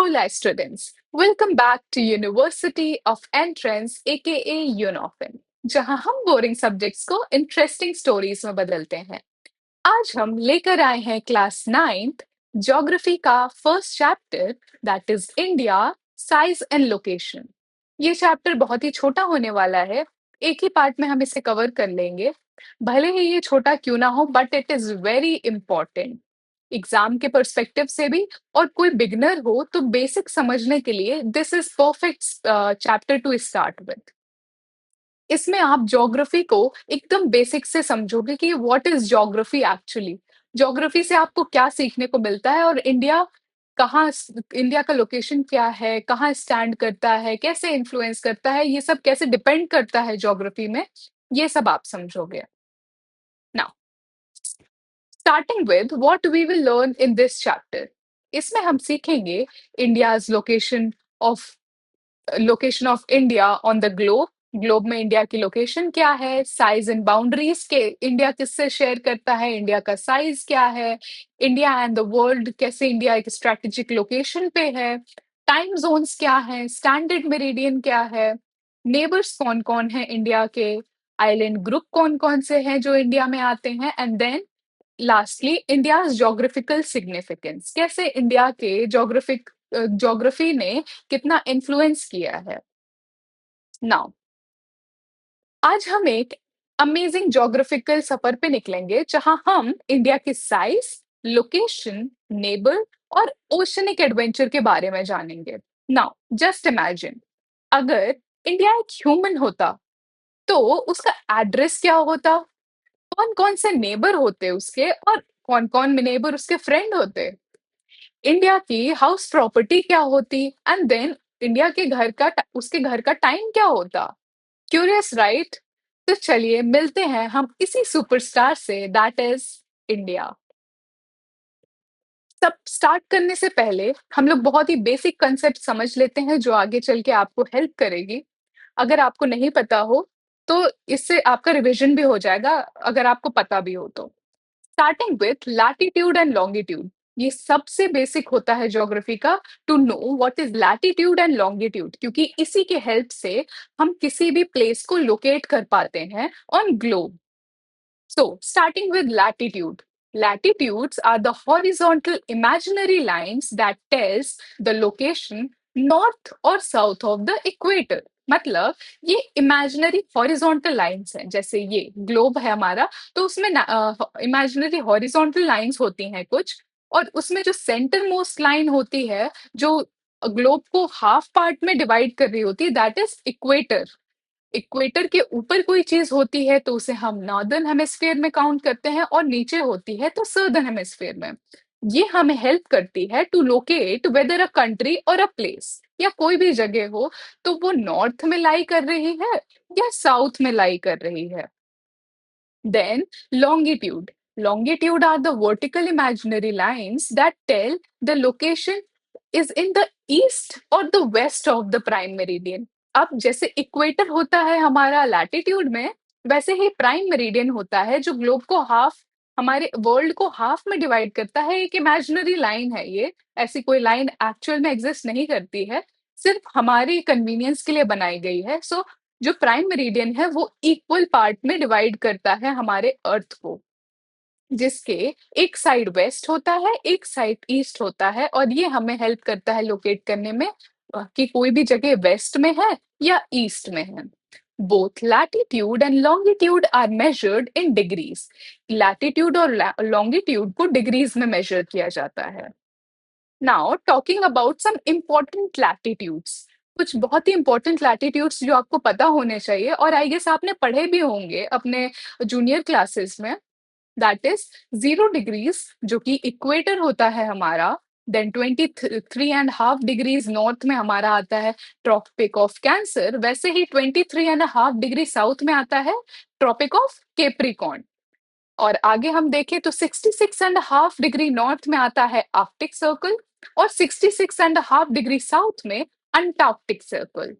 Hola students, welcome back to University of Entrance aka UNOFIN, जहां हम boring subjects को interesting stories में बदलते हैं। आज हम लेकर आए हैं क्लास 9th ज्योग्राफी का first chapter that is India size and location. ये चैप्टर बहुत ही छोटा होने वाला है, एक ही पार्ट में हम इसे कवर कर लेंगे। भले ही ये छोटा क्यों ना हो but it is very important exam के पर्सपेक्टिव से भी, और कोई बिगनर हो तो बेसिक समझने के लिए this is perfect chapter two start with. इसमें आप ज्योग्राफी को एकदम बेसिक से समझोगे कि what is geography actually. Geography से आपको क्या सीखने को मिलता है और कहाँ इंडिया का लोकेशन क्या है, कहाँ स्टैंड करता है, कैसे इन्फ्लुएंस करता है, ये सब कैसे डिपेंड करता है ज्योग्राफी में, ये सब आप समझोगे। Now starting with what we will learn in this chapter. इसमें हम सीखेंगे India's location of India on the globe. Globe में इंडिया की लोकेशन क्या है, साइज एंड बाउंड्रीज के इंडिया किससे शेयर करता है, इंडिया का साइज क्या है, इंडिया एंड द वर्ल्ड कैसे इंडिया एक स्ट्रेटेजिक लोकेशन पे है, टाइम जोन्स क्या है, स्टैंडर्ड मेरिडियन क्या है, नेबर्स कौन कौन है इंडिया के, आइलैंड ग्रुप कौन कौन से हैं जो इंडिया में आते हैं, and then lastly India geographical significance, कैसे इंडिया के ज्योग्राफी ने कितना इन्फ्लुएंस किया है। नाउ आज हम एक अमेजिंग ज्योग्राफिकल सफर पे निकलेंगे जहां हम इंडिया की साइज, लोकेशन, नेबर और ओशनिक एडवेंचर के बारे में जानेंगे। नाउ जस्ट इमेजिन, अगर इंडिया एक ह्यूमन होता तो उसका एड्रेस क्या होता, कौन कौन से नेबर होते उसके, और कौन कौन नेबर उसके फ्रेंड होते, इंडिया की हाउस प्रॉपर्टी क्या होती, एंड देन इंडिया के उसके घर का टाइम क्या होता। Curious right? तो चलिए मिलते हैं हम इसी सुपरस्टार से दैट इज इंडिया। सब स्टार्ट करने से पहले हम लोग बहुत ही बेसिक कंसेप्ट समझ लेते हैं जो आगे चल के आपको हेल्प करेगी। अगर आपको नहीं पता हो तो इससे आपका रिवीजन भी हो जाएगा, अगर आपको पता भी हो तो। Starting with latitude and longitude, ये सबसे बेसिक होता है ज्योग्राफी का, to know what is latitude and longitude, क्योंकि इसी के हेल्प से हम किसी भी प्लेस को लोकेट कर पाते हैं on globe. So, starting with latitude. Latitudes are the horizontal imaginary lines that tells the location north or south of the equator. मतलब ये इमेजिनरी हॉरिजॉन्टल लाइंस हैं, जैसे ये ग्लोब है हमारा, तो उसमें इमेजिनरी हॉरिजॉन्टल लाइंस होती हैं कुछ, और उसमें जो सेंटर मोस्ट लाइन होती है जो ग्लोब को हाफ पार्ट में डिवाइड कर रही होती है, दैट इज इक्वेटर। इक्वेटर के ऊपर कोई चीज होती है तो उसे हम नॉर्दर्न हेमिस्फीयर में काउंट करते हैं, और नीचे होती है तो सर्दर्न हेमिस्फीयर में। ये हमें हेल्प करती है to locate whether a country और अ प्लेस या कोई भी जगह हो तो वो नॉर्थ में लाई कर रही है या साउथ में लाई कर रही है। Then longitude. Longitude are the vertical imaginary lines that tell the location is in the east or the west of the prime meridian. अब जैसे इक्वेटर होता है हमारा लैटिट्यूड में, वैसे ही प्राइम मेरिडियन होता है जो ग्लोब को हाफ, हमारे वर्ल्ड को हाफ में डिवाइड करता है। एक इमेजिनरी लाइन है ये, ऐसी कोई लाइन एक्चुअल में एग्जिस्ट नहीं करती है, सिर्फ हमारी कन्वीनियंस के लिए बनाई गई है। सो जो प्राइम मेरिडियन है वो इक्वल पार्ट में डिवाइड करता है हमारे अर्थ को, जिसके एक साइड वेस्ट होता है, एक साइड ईस्ट होता है, और ये हमें हेल्प करता है लोकेट करने में कि कोई भी जगह वेस्ट में है या ईस्ट में है। Both latitude and longitude are measured in degrees. Latitude और लॉन्गिट्यूड को डिग्रीज में मेजर किया जाता है। Now talking about some important latitudes, कुछ बहुत ही इंपॉर्टेंट लैटिट्यूड्स जो आपको पता होने चाहिए, और आई गेस आपने पढ़े भी होंगे अपने जूनियर क्लासेस में। दैट इज 0 डिग्रीज जो कि इक्वेटर होता है हमारा, देन 23.5 डिग्रीज नॉर्थ में हमारा आता है ट्रॉपिक ऑफ कैंसर, वैसे ही 23.5 डिग्री साउथ में आता है ट्रॉपिक ऑफ केप्रिकॉर्न। और आगे हम देखें तो 66.5 डिग्री नॉर्थ में आता है आर्कटिक सर्कल, और 66.5 डिग्री साउथ में अंटार्कटिक सर्कल।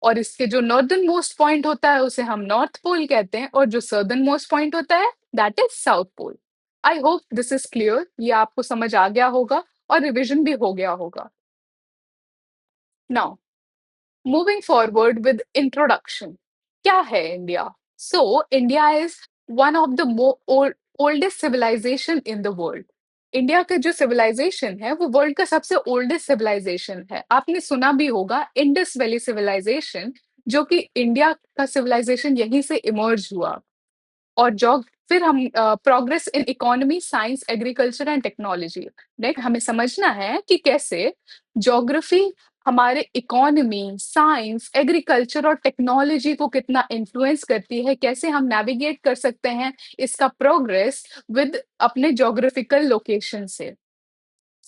और इसके जो नॉर्दर्न मोस्ट पॉइंट होता है उसे हम नॉर्थ पोल कहते हैं, और जो सर्दर्न मोस्ट पॉइंट होता है that is south pole. I hope this is clear, ये आपको समझ आ गया होगा और रिविजन भी हो गया होगा। Now moving forward with introduction, क्या है India? So India is one of the oldest civilization in the world. India का जो सिविलाइजेशन है वो वर्ल्ड का सबसे ओल्डेस्ट सिविलाइजेशन है। आपने सुना भी होगा इंडस वैली सिविलाइजेशन, जो कि इंडिया का सिविलाइजेशन यहीं से इमर्ज हुआ। और जॉब फिर हम progress in economy, science, agriculture and technology. Next हमें समझना है कि कैसे ज्योग्राफी हमारे इकोनॉमी, साइंस, एग्रीकल्चर और टेक्नोलॉजी को कितना इन्फ्लुएंस करती है, कैसे हम नेविगेट कर सकते हैं इसका प्रोग्रेस विद अपने ज्योग्राफिकल लोकेशन से।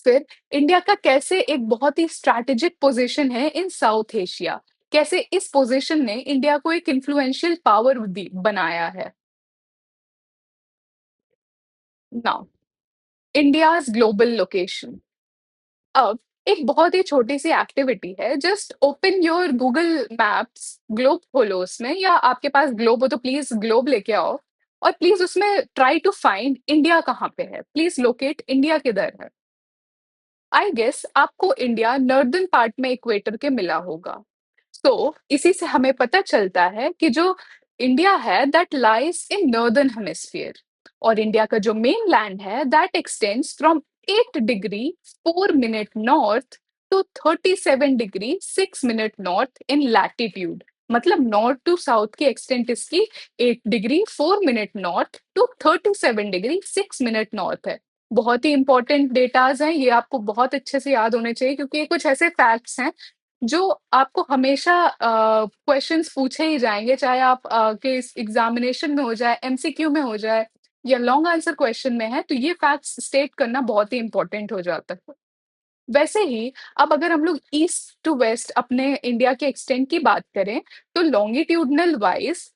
फिर इंडिया का कैसे एक बहुत ही स्ट्रैटेजिक पोजीशन है इन साउथ एशिया, कैसे इस पोजीशन ने इंडिया को एक इन्फ्लुएंशियल पावर बनाया है। Now India's global location. अब एक बहुत ही छोटी सी एक्टिविटी है, just open your Google maps, globe खोलो उसमें, या आपके पास ग्लोब हो तो प्लीज ग्लोब लेके आओ, और प्लीज उसमें ट्राई टू फाइंड इंडिया कहाँ पे है, प्लीज लोकेट इंडिया किधर है। आई गेस आपको इंडिया नॉर्दर्न पार्ट में इक्वेटर के मिला होगा। तो इसी से हमें पता चलता है कि जो इंडिया है that lies in northern hemisphere, और इंडिया का जो मेन लैंड है that extends from 8 degree 4 minute north to 37 degree 6 minute north in latitude. मतलब नॉर्थ टू साउथ की एक्सटेंट इसकी 8 degree 4 minute north to 37 degree 6 minute north है। बहुत ही important datas हैं ये, आपको बहुत अच्छे से याद होने चाहिए, क्योंकि ये कुछ ऐसे फैक्ट्स हैं जो आपको हमेशा क्वेश्चंस पूछे ही जाएंगे, चाहे आप के एग्जामिनेशन में हो जाए, एमसीक्यू में हो जाए, या लॉन्ग आंसर क्वेश्चन में है, तो ये फैक्ट्स स्टेट करना बहुत ही इंपॉर्टेंट हो जाता है। वैसे ही अब अगर हम लोग ईस्ट टू वेस्ट अपने इंडिया के एक्सटेंट की बात करें, तो longitudinal wise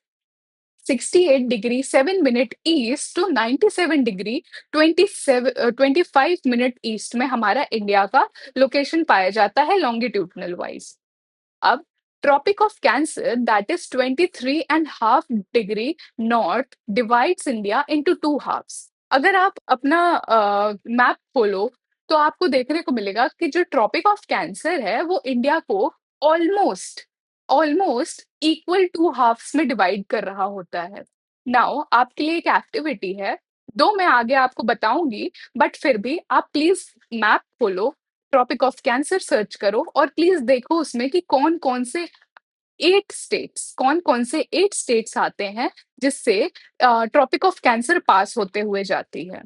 68 degree 7 minute east to 97 degree 25 minute east में हमारा इंडिया का लोकेशन पाया जाता है लॉन्गिट्यूडनल वाइज। अब tropic of cancer that is 23.5 degree north divides India into two halfs. अगर आप अपना मैप खोलो तो आपको देखने को मिलेगा कि जो ट्रॉपिक ऑफ कैंसर है वो इंडिया को almost almost equal two halfs में डिवाइड कर रहा होता है। नाउ आपके लिए एक एक्टिविटी है, दो मैं आगे आपको बताऊंगी, बट फिर भी आप प्लीज मैप खोलो, ट्रॉपिक ऑफ कैंसर सर्च करो, और प्लीज देखो उसमें कि कौन कौन से 8 स्टेट्स आते हैं जिससे ट्रॉपिक ऑफ कैंसर पास होते हुए जाती है।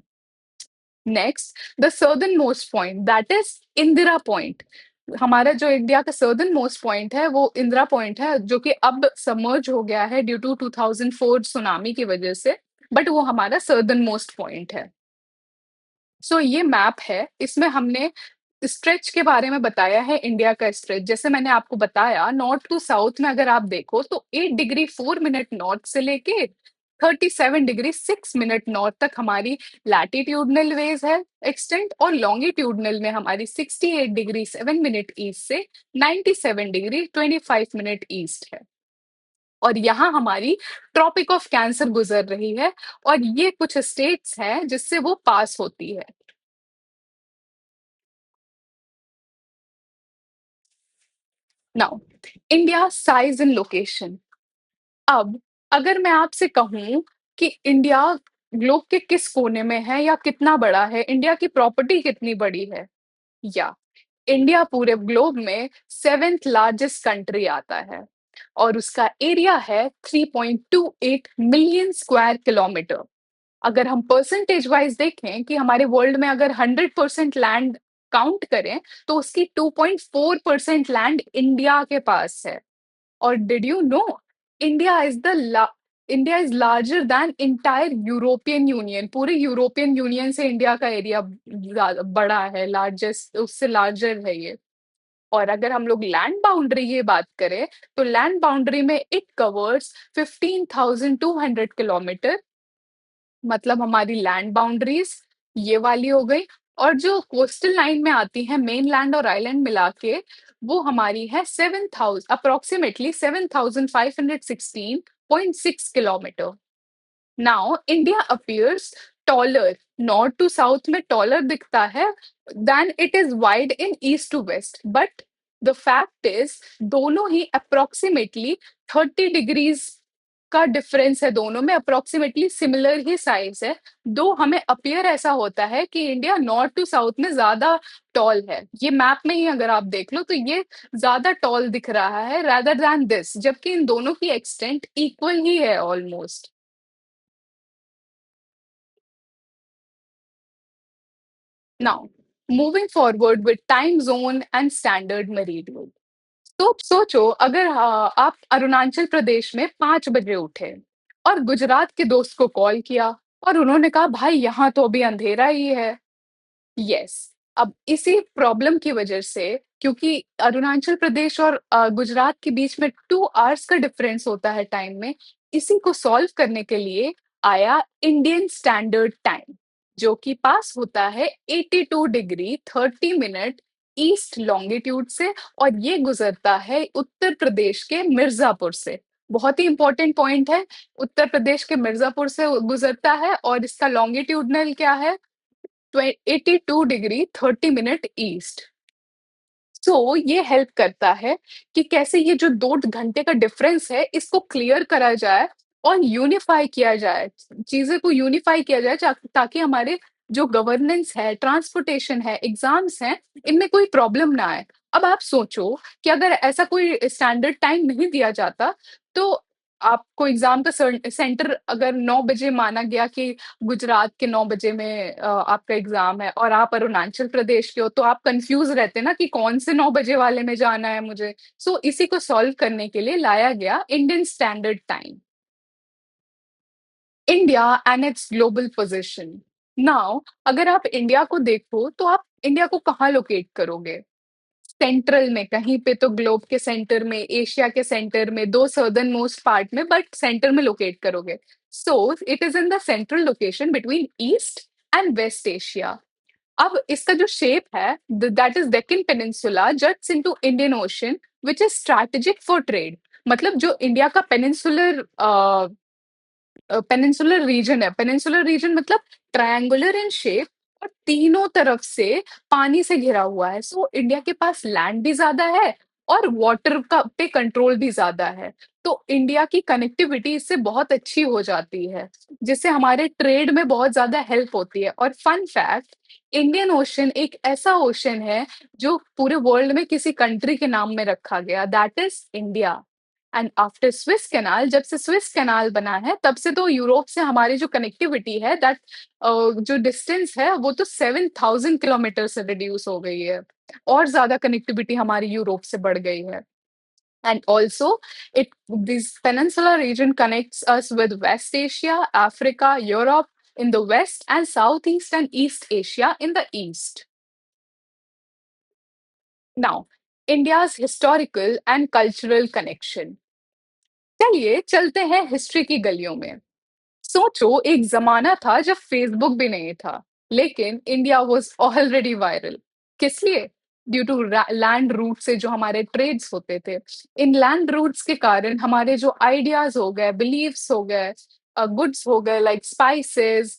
Next, the southern most point that is Indira point. हमारा जो इंडिया का सर्दर्न मोस्ट पॉइंट है वो इंदिरा पॉइंट है, जो कि अब सबमर्ज हो गया है ड्यू टू 2004 सुनामी की वजह से, बट वो हमारा सर्दर्न मोस्ट पॉइंट है। सो ये मैप है, इसमें हमने स्ट्रेच के बारे में बताया है, इंडिया का स्ट्रेच जैसे मैंने आपको बताया नॉर्थ टू साउथ में अगर आप देखो तो 8 डिग्री 4 मिनट नॉर्थ से लेके 37 डिग्री 6 मिनट नॉर्थ तक हमारी लैटिट्यूडनल वेज है एक्सटेंट, और लॉन्गिट्यूडनल में हमारी 68 डिग्री 7 मिनट ईस्ट से 97 डिग्री 25 मिनट ईस्ट है। और यहाँ हमारी ट्रॉपिक ऑफ कैंसर गुजर रही है, और ये कुछ स्टेट्स हैं जिससे वो पास होती है। Now India size and location. अब अगर मैं आपसे कहूं कि इंडिया ग्लोब के किस कोने में है या कितना बड़ा है, इंडिया की प्रॉपर्टी कितनी बड़ी है, या इंडिया पूरे ग्लोब में सेवेंथ लार्जेस्ट कंट्री आता है, और उसका एरिया है 3.28 मिलियन स्क्वायर किलोमीटर। अगर हम परसेंटेज वाइज देखें कि हमारे वर्ल्ड में अगर 100% लैंड काउंट करें तो उसकी 2.4% लैंड इंडिया के पास है। और did you know India is the India is larger than entire European union. पूरे यूरोपियन यूनियन से इंडिया का एरिया बड़ा है, लार्जेस्ट उससे लार्जर है ये। और अगर हम लोग लैंड बाउंड्री की बात करें तो लैंड बाउंड्री में इट कवर्स 15,200 किलोमीटर, मतलब हमारी लैंड बाउंड्रीज ये वाली हो गई। और जो कोस्टल लाइन में आती है मेन लैंड और आइलैंड मिला के, वो हमारी है 7,000 approximately 7,516.6 kilometre. Now India appears taller, north to south में टॉलर दिखता है than it is wide in east to west, but the fact is दोनों ही अप्रोक्सीमेटली 30 डिग्रीज का डिफरेंस है, दोनों में अप्रोक्सीमेटली सिमिलर ही साइज है। दो हमें अपियर ऐसा होता है कि इंडिया नॉर्थ टू साउथ में ज्यादा टॉल है, ये मैप में ही अगर आप देख लो तो ये ज्यादा टॉल दिख रहा है rather than दिस, जबकि इन दोनों की एक्सटेंट इक्वल ही है almost. Now moving forward with time zone and standard meridian. तो सोचो अगर आप अरुणाचल प्रदेश में 5 बजे उठे और गुजरात के दोस्त को कॉल किया और उन्होंने कहा भाई यहाँ तो अभी अंधेरा ही है। यस, अब इसी प्रॉब्लम की वजह से, क्योंकि अरुणाचल प्रदेश और गुजरात के बीच में 2 आवर्स का डिफरेंस होता है टाइम में, इसी को सॉल्व करने के लिए आया इंडियन स्टैंडर्ड टाइम, जो कि पास होता है 82 डिग्री 30 मिनट ईस्ट लॉन्गिट्यूड से, और ये गुजरता है उत्तर प्रदेश के मिर्जापुर से। बहुत ही इंपॉर्टेंट पॉइंट है, उत्तर प्रदेश के मिर्जापुर से गुजरता है और इसका लॉन्गिट्यूडनल क्या है, 82 डिग्री 30 मिनट ईस्ट। सो ये हेल्प करता है कि कैसे ये जो 2 घंटे का डिफरेंस है इसको क्लियर करा जाए और यूनिफाई किया जाए, चीजें को यूनिफाई किया जाए, ताकि हमारे जो गवर्नेंस है, ट्रांसपोर्टेशन है, एग्जाम्स हैं, इनमें कोई प्रॉब्लम ना आए। अब आप सोचो कि अगर ऐसा कोई स्टैंडर्ड टाइम नहीं दिया जाता तो आपको एग्जाम का सेंटर अगर 9 बजे माना गया कि गुजरात के 9 बजे में आपका एग्जाम है और आप अरुणाचल प्रदेश के हो, तो आप कंफ्यूज रहते ना कि कौन से 9 बजे वाले में जाना है मुझे। सो इसी को सॉल्व करने के लिए लाया गया Indian standard time. India and it's global position. Now अगर आप इंडिया को देखो तो आप इंडिया को कहाँ लोकेट करोगे? सेंट्रल में कहीं पे तो, ग्लोब के सेंटर में, एशिया के सेंटर में, दो सर्दर्न मोस्ट पार्ट में, बट सेंटर में लोकेट करोगे। So it is in the central location between east and west Asia. अब इसका जो शेप है, that is Deccan peninsula juts into Indian ocean which is strategic for trade. मतलब जो India का पेनिनसुलर पेनिनसुलर रीजन है, पेनिनसुलर रीजन मतलब triangular in shape और तीनों तरफ से पानी से घिरा हुआ है। सो इंडिया के पास लैंड भी ज्यादा है और वाटर का पे कंट्रोल भी ज्यादा है। तो इंडिया की कनेक्टिविटी इससे बहुत अच्छी हो जाती है, जिससे हमारे ट्रेड में बहुत ज्यादा हेल्प होती है। और फन फैक्ट, इंडियन ओशन एक ऐसा ओशन है जो पूरे वर्ल्ड में किसी कंट्री के नाम में रखा गया, that is India. And after Swiss canal, जब से स्विस कैनाल बना है तब से तो यूरोप से हमारी जो कनेक्टिविटी है, दैट जो डिस्टेंस है वो तो 7,000 किलोमीटर से रिड्यूस हो गई है, और ज्यादा कनेक्टिविटी हमारी यूरोप से बढ़ गई है। And also, it this peninsula region connects us with West Asia, Africa, Europe in the west, and Southeast and East Asia in the east. Now, India's historical and cultural connection. चलिए चलते हैं history की गलियों में। सोचो एक जमाना था जब फेसबुक भी नहीं था, लेकिन इंडिया वाज ऑलरेडी वायरल। किस लिए? ड्यू टू लैंड रूट से जो हमारे ट्रेड्स होते थे, इन लैंड रूट्स के कारण हमारे जो आइडियाज हो गए, बिलीव्स हो गए, गुड्स हो गए लाइक स्पाइसेस,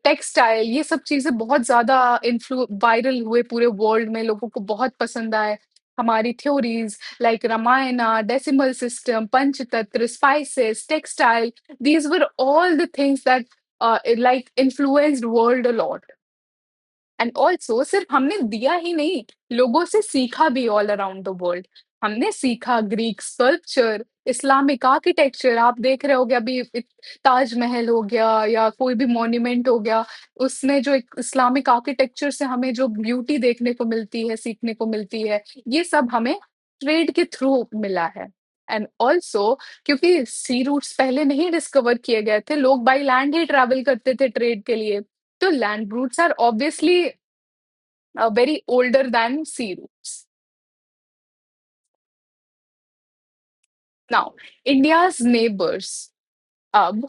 टेक्सटाइल, ये सब चीजें बहुत ज्यादा इन्फ्लु वायरल हुए पूरे वर्ल्ड में, लोगों को बहुत पसंद आए। हमारी theories like Ramayana, decimal system, Panchatantra, spices, textile, these were all the things that like influenced world a lot. And also सिर्फ हमने दिया ही नहीं, लोगों से सीखा भी ऑल अराउंड द वर्ल्ड। हमने सीखा ग्रीक स्कल्पचर, इस्लामिक आर्किटेक्चर, आप देख रहे होगे अभी ताजमहल हो गया या कोई भी मॉन्यूमेंट हो गया, उसमें जो एक इस्लामिक आर्किटेक्चर से हमें जो ब्यूटी देखने को मिलती है, सीखने को मिलती है, ये सब हमें ट्रेड के थ्रू मिला है। एंड ऑल्सो क्योंकि सी रूट्स पहले नहीं डिस्कवर किए गए थे, लोग बाई लैंड ही ट्रैवल करते थे ट्रेड के लिए, so land routes are obviously very older than sea routes. Now, India's neighbors. अब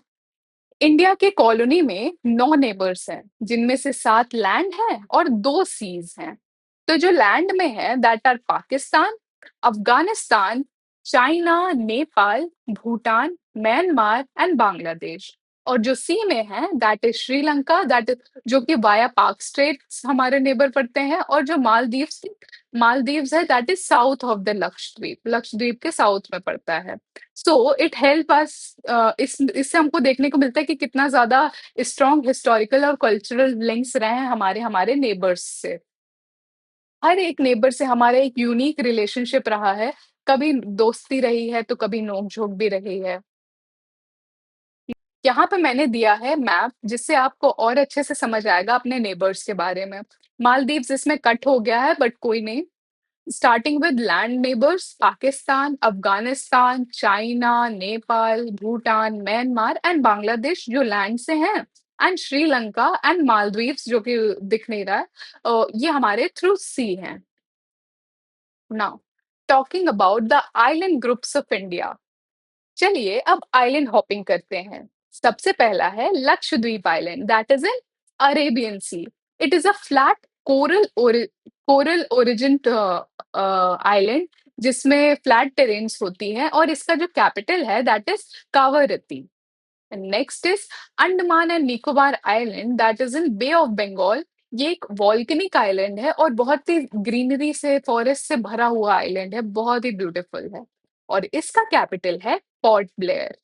इंडिया के कॉलोनी में 9 नेबर्स हैं, जिनमें से 7 लैंड है और 2 सीज हैं। तो जो लैंड में है that are Pakistan, Afghanistan, China, Nepal, Bhutan, Myanmar and Bangladesh. और जो सी में है दैट इज श्रीलंका, दैट इज जो कि वाया पाक स्ट्रेट हमारे नेबर पड़ते हैं, और जो मालदीव्स मालदीव्स है that is south of the Lakshadweep, Lakshadweep के साउथ में पड़ता है। सो इट हेल्प अस, इस इससे हमको देखने को मिलता है कि कितना ज्यादा स्ट्रॉन्ग हिस्टोरिकल और कल्चरल लिंक्स रहे हैं हमारे हमारे नेबर्स से। हर एक नेबर से हमारा एक यूनिक रिलेशनशिप रहा है, कभी दोस्ती रही है तो कभी नोक-झोंक भी रही है। यहाँ पे मैंने दिया है मैप जिससे आपको और अच्छे से समझ आएगा अपने नेबर्स के बारे में। मालदीव्स इसमें कट हो गया है बट कोई नहीं। Starting with land neighbours Pakistan, Afghanistan, China, Nepal, Bhutan, Myanmar and Bangladesh जो लैंड से हैं, एंड श्रीलंका एंड मालदीव्स जो कि दिख नहीं रहा है, ये हमारे थ्रू सी हैं। Now talking about the island groups of India, चलिए अब आइलैंड हॉपिंग करते हैं। सबसे पहला है Lakshadweep island that is in Arabian Sea. It is a flat coral origin island जिसमें फ्लैट टेरेन्स होती हैं, और इसका जो कैपिटल है that is Kavaratti. Next is Andaman and Nicobar island that is in bay of Bengal. ये एक वॉल्केनिक आइलैंड है और बहुत ही ग्रीनरी से, फॉरेस्ट से भरा हुआ आइलैंड है, बहुत ही ब्यूटीफुल है, और इसका कैपिटल है Port Blair.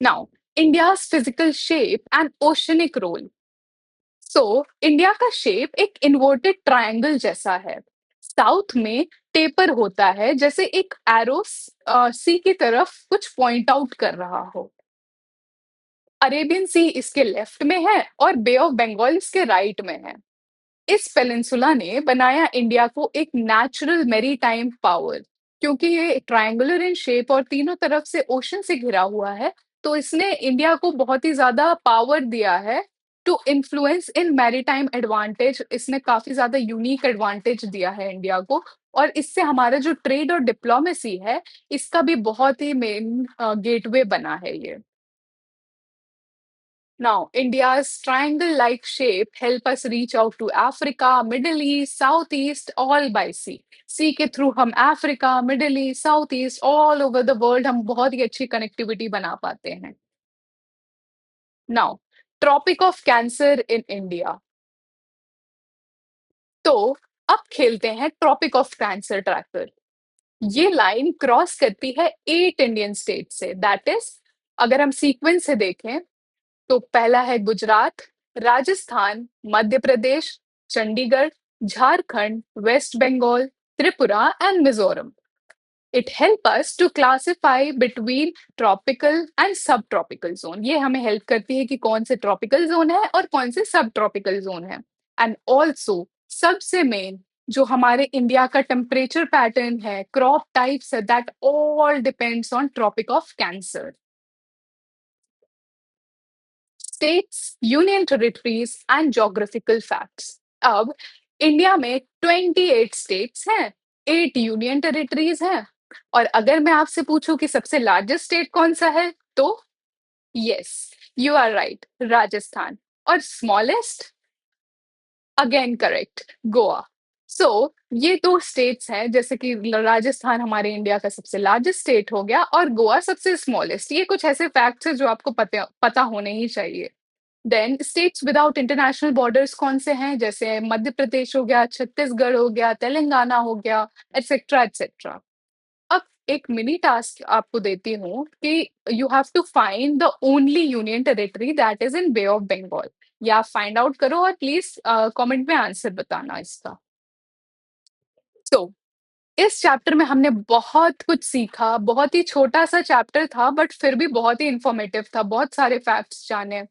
Now India's physical shape and oceanic role. So India का शेप एक इन्वर्टेड ट्रायंगल जैसा है। साउथ में टेपर होता है जैसे एक एरो सी की तरफ कुछ पॉइंट आउट कर रहा हो। अरेबियन सी इसके लेफ्ट में है और बे ऑफ बंगाल इसके राइट में है। इस पेनिनसुला ने बनाया इंडिया को एक नेचुरल मैरीटाइम पावर, क्योंकि ये ट्रायंगुलर इन शेप और तीनों तरफ से ओशन से घिरा हुआ है, तो इसने इंडिया को बहुत ही ज्यादा पावर दिया है to influence in maritime advantage. इसने काफी ज्यादा यूनिक एडवांटेज दिया है इंडिया को, और इससे हमारा जो ट्रेड और डिप्लोमेसी है इसका भी बहुत ही मेन गेटवे बना है ये। Now, India's triangle-like shape help us reach out to Africa, Middle East, Southeast, all by sea. Sea के थ्रू हम Africa, Middle East, South East, all over the world हम बहुत ही अच्छी कनेक्टिविटी बना पाते हैं। Now Tropic of Cancer in India. तो अब खेलते हैं ट्रॉपिक ऑफ कैंसर ट्रैकर। ये लाइन क्रॉस करती है 8 इंडियन स्टेट से, दैट इज अगर हम सीक्वेंस से देखें तो पहला है Gujarat, Rajasthan, Madhya Pradesh, Chandigarh, Jharkhand, West Bengal, Tripura and Mizoram. It helps us to classify between tropical and subtropical zone. ये हमें हेल्प करती है कि कौन से ट्रॉपिकल जोन है और कौन से सब ट्रॉपिकल जोन है। एंड ऑल्सो सबसे मेन जो हमारे इंडिया का टेम्परेचर पैटर्न है, क्रॉप टाइप्स है, that all depends on tropic of cancer. States, union territories and geographical facts. अब इंडिया में 28 स्टेट्स हैं, 8 यूनियन टेरिटरीज हैं, और अगर मैं आपसे पूछूं कि सबसे लार्जेस्ट स्टेट कौन सा है, तो yes, you are right, Rajasthan. और smallest, again correct, Goa. So ये दो स्टेट्स हैं, जैसे कि राजस्थान हमारे इंडिया का सबसे लार्जेस्ट स्टेट हो गया और गोवा सबसे स्मॉलेस्ट। ये कुछ ऐसे फैक्ट्स हैं जो आपको पता होने ही चाहिए। Then states without international borders कौन से हैं, जैसे मध्य प्रदेश हो गया, छत्तीसगढ़ हो गया, तेलंगाना हो गया, एटसेट्रा एटसेट्रा। अब एक मिनी टास्क आपको देती हूँ कि you have to find the only union territory that is in bay of Bengal. या फाइंड आउट करो और प्लीज कमेंट में आंसर बताना इसका। तो इस चैप्टर में हमने बहुत कुछ सीखा, बहुत ही छोटा सा चैप्टर था बट फिर भी बहुत ही इंफॉर्मेटिव था, बहुत सारे फैक्ट्स जाने।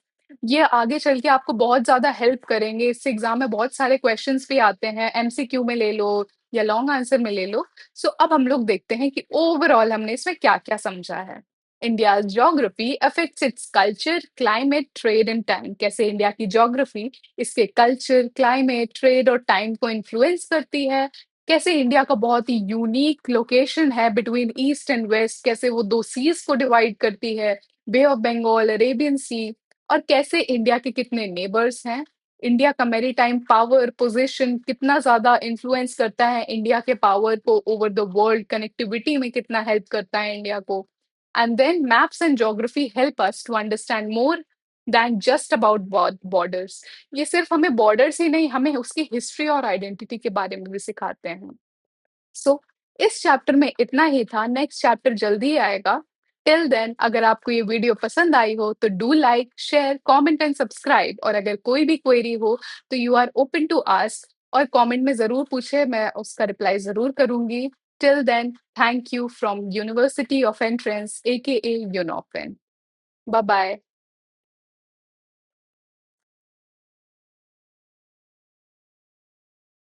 ये आगे चल के आपको बहुत ज्यादा हेल्प करेंगे, इससे एग्जाम में बहुत सारे क्वेश्चंस भी आते हैं, एमसीक्यू में ले लो या लॉन्ग आंसर में ले लो। सो अब हम लोग देखते हैं कि ओवरऑल हमने इसमें क्या क्या समझा है। India geography affects its culture, climate, trade and time. कैसे इंडिया की ज्योग्राफी इसके कल्चर, क्लाइमेट, ट्रेड और टाइम को इन्फ्लुएंस करती है। कैसे इंडिया का बहुत ही यूनिक लोकेशन है बिटवीन ईस्ट एंड वेस्ट, कैसे वो दो सीज को डिवाइड करती है, बे ऑफ बंगाल, अरेबियन सी। और कैसे इंडिया के कितने नेबर्स हैं, इंडिया का मैरीटाइम पावर पोजीशन कितना ज्यादा इन्फ्लुएंस करता है इंडिया के पावर को ओवर द वर्ल्ड, कनेक्टिविटी में कितना हेल्प करता है इंडिया को। And then maps and geography help us to understand more than just about borders. ये सिर्फ हमें बॉर्डर्स ही नहीं, हमें उसकी हिस्ट्री और आइडेंटिटी के बारे में भी सिखाते हैं। सो इस चैप्टर में इतना ही था, नेक्स्ट चैप्टर जल्दी ही आएगा। टिल देन अगर आपको ये वीडियो पसंद आई हो तो do like, share, comment and subscribe, और अगर कोई भी क्वेरी हो तो you are open to ask, और कमेंट में ज़रूर पूछे, मैं उसका रिप्लाई ज़रूर करूँगी। Till then, thank you from university of entrance AKA यूनोफेन। Bye bye.